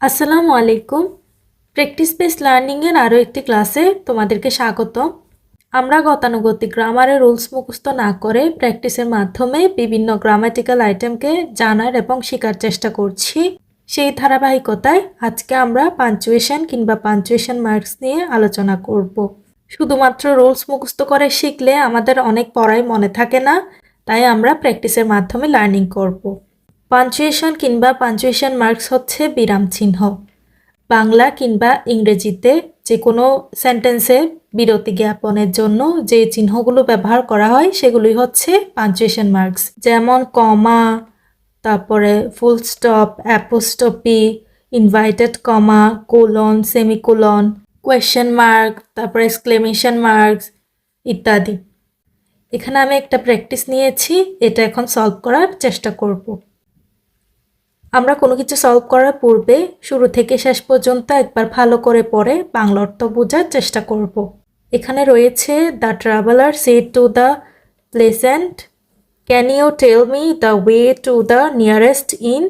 আসসালামু আলাইকুম। Practice base লার্নিংয়ের আরও একটি ক্লাসে তোমাদেরকে স্বাগত। আমরা গতানুগতিক গ্রামারের রুলস মুখস্থ না করে প্র্যাকটিসের মাধ্যমে বিভিন্ন গ্রামাটিক্যাল আইটেমকে জানার এবং শেখার চেষ্টা করছি। সেই ধারাবাহিকতায় আজকে আমরা পাঞ্চুয়েশন কিংবা পাঞ্চুয়েশন মার্কস নিয়ে আলোচনা করব। শুধুমাত্র রুলস মুখস্থ করে শিখলে আমাদের অনেক পড়াই মনে থাকে না, তাই আমরা প্র্যাকটিসের মাধ্যমে লার্নিং করব। পাঞ্চুয়েশন কিংবা পাঞ্চুয়েশন মার্কস হচ্ছে বিরাম চিহ্ন। বাংলা কিংবা ইংরেজিতে যে কোনো সেন্টেন্সে বিরতি জ্ঞাপনের জন্য যে চিহ্নগুলো ব্যবহার করা হয় সেগুলোই হচ্ছে পাঞ্চুয়েশন মার্কস, যেমন কমা, তারপরে full stop, apostrophe, inverted comma, colon, semicolon, question mark, তারপরে এক্সক্লেমেশন মার্কস ইত্যাদি। এখানে আমি একটা প্র্যাকটিস নিয়েছি, এটা এখন সলভ করার চেষ্টা করব। আমরা কোনো কিছু সলভ করার পূর্বে শুরু থেকে শেষ পর্যন্ত একবার ভালো করে পড়ে বাংলা অর্থ বোঝার চেষ্টা করব। এখানে রয়েছে the traveller said to the pleasant, can you tell me the way to the nearest inn.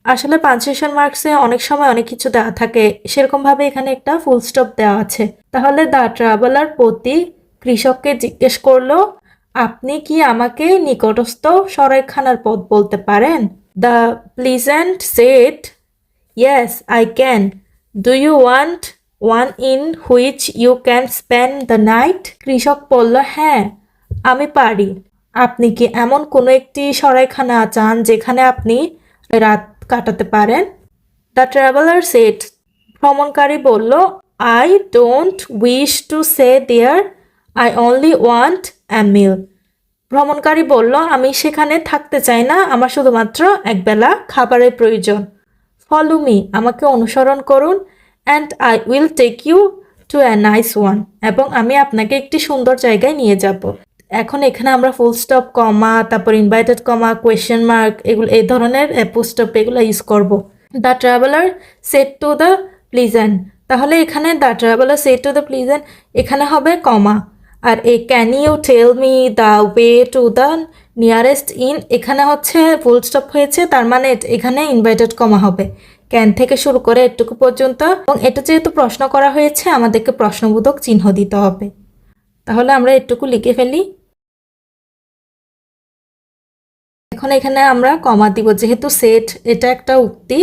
আসলে পাঞ্চুয়েশন মার্কসে অনেক সময় অনেক কিছু দেওয়া থাকে, সেরকমভাবে এখানে একটা ফুল স্টপ দেওয়া আছে। তাহলে দ্য ট্রাভেলার প্রতি কৃষককে জিজ্ঞেস করলো, আপনি কি আমাকে নিকটস্থ সরাইখানার পথ বলতে পারেন? The peasant said, yes, I can. Do you want one in which you can spend the night? কৃষক বলল, হ্যাঁ, আমি পারি। আপনি কি এমন কোনো একটি সরাইখানা চান যেখানে আপনি রাত কাটাতে পারেন? The traveler said, ভ্রমণকারী বলল, I don't wish to stay there. I only want a meal. ভ্রমণকারী বলল, আমি সেখানে থাকতে চাই না, আমার শুধুমাত্র একবেলা খাবারের প্রয়োজন। ফলো মি, আমাকে অনুসরণ করুন, and I will take you to a nice one, এবং আমি আপনাকে একটি সুন্দর জায়গায় নিয়ে যাব। এখন এখানে আমরা ফুল স্টপ, কমা, তারপর ইনভার্টেড কমা, কোয়েশ্চেন মার্ক, এগুলো এই ধরনের অ্যাপোস্ট্রফ এগুলো ইউজ করব। The traveller said to the pleasant, তাহলে এখানে the traveller said to the pleasant এখানে হবে কমা। আর এই can you tell me the way to the nearest inn এখানে হচ্ছে ফুল স্টপ হয়েছে, তার মানে এখানে ইনভার্টেড কমা হবে। ক্যান থেকে শুরু করে এটুকু পর্যন্ত, এবং এটা যেহেতু প্রশ্ন করা হয়েছে আমাদেরকে প্রশ্নবোধক চিহ্ন দিতে হবে। তাহলে আমরা এটুকু লিখে ফেলি। এখন এখানে আমরা কমা দিব, যেহেতু সেট এটা একটা উক্তি,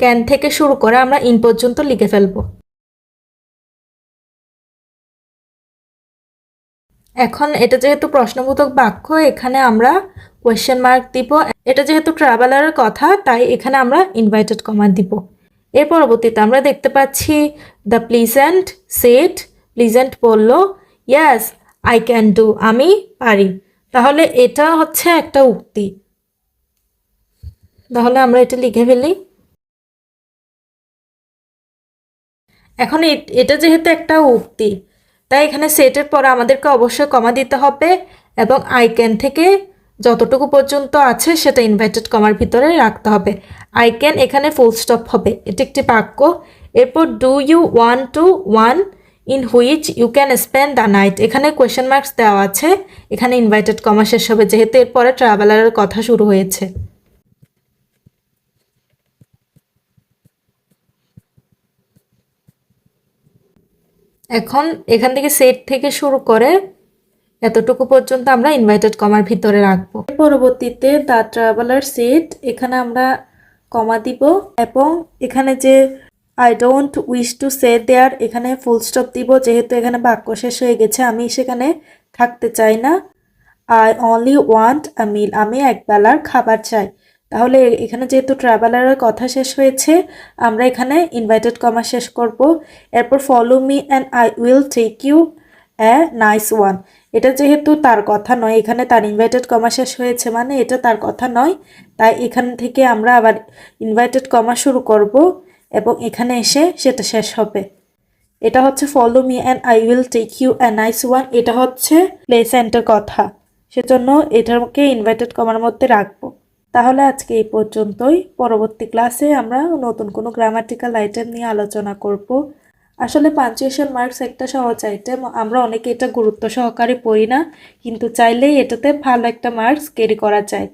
ক্যান থেকে শুরু করে আমরা ইন পর্যন্ত লিখে ফেলবো। এখন এটা যেহেতু প্রশ্নবোধক বাক্য, এখানে আমরা কোয়েশ্চেন মার্ক দিব। এটা যেহেতু ট্রাভেলারের কথা, তাই এখানে আমরা ইনভার্টেড কমা দিব। এর পরবর্তীতে আমরা দেখতে পাচ্ছি দ্য প্লিজেন্ট সেড, প্লিজেন্ট বলল, ইয়াস আই ক্যান ডু, আমি পারি। তাহলে এটা হচ্ছে একটা উক্তি, তাহলে আমরা এটা লিখে ফেলি। এখন এটা যেহেতু একটা উক্তি, তাই এখানে সেটের পর আমাদেরকে অবশ্যই কমা দিতে হবে, এবং আই ক্যান থেকে যতটুকু পর্যন্ত আছে সেটা ইনভার্টেড কমার ভিতরে রাখতে হবে। আই ক্যান এখানে ফুল স্টপ হবে, এটা একটি বাক্য। এরপর do you want to one in which you can spend the night, এখানে কোয়েশ্চেন মার্কস দেওয়া আছে, এখানে ইনভার্টেড কমা শেষ হবে, যেহেতু এরপরে ট্রাভেলারের কথা শুরু হয়েছে। এখন এখান থেকে সেট থেকে শুরু করে এতটুকু পর্যন্ত আমরা ইনভার্টেড কমার ভিতরে রাখবো। পরবর্তীতে দ্য ট্রাভেলার সেট, এখানে আমরা কমা দিব, এবং এখানে যে I don't wish to say there এখানে ফুল স্টপ দিব, যেহেতু এখানে বাক্য শেষ হয়ে গেছে, আমি সেখানে থাকতে চাই না। আই অনলি ওয়ান্ট আ মিল, আমি একবেলার খাবার চাই। তাহলে এখানে যেহেতু ট্রাভেলারের কথা শেষ হয়েছে, আমরা এখানে ইনভার্টেড কমা শেষ করব। এরপর follow me and I will take you a nice one, এটা যেহেতু তার কথা নয়, এখানে তার ইনভার্টেড কমা শেষ হয়েছে, মানে এটা তার কথা নয়, তাই এখান থেকে আমরা আবার ইনভার্টেড কমা শুরু করব, এবং এখানে এসে সেটা শেষ হবে। এটা হচ্ছে follow me and I will take you a nice one, এটা হচ্ছে প্লেসেন্টের কথা, সেজন্য এটাকে ইনভার্টেড কমার মধ্যে রাখবো। তাহলে আজকে এই পর্যন্তই। পরবর্তী ক্লাসে আমরা নতুন কোনো গ্রামাটিক্যাল আইটেম নিয়ে আলোচনা করব। আসলে পাঞ্চুয়েশন মার্কস একটা সহজ আইটেম, আমরা অনেকে এটা গুরুত্ব সহকারে পড়ি না, কিন্তু চাইলেই এটাতে ভালো একটা মার্কস ক্যারি করা যায়।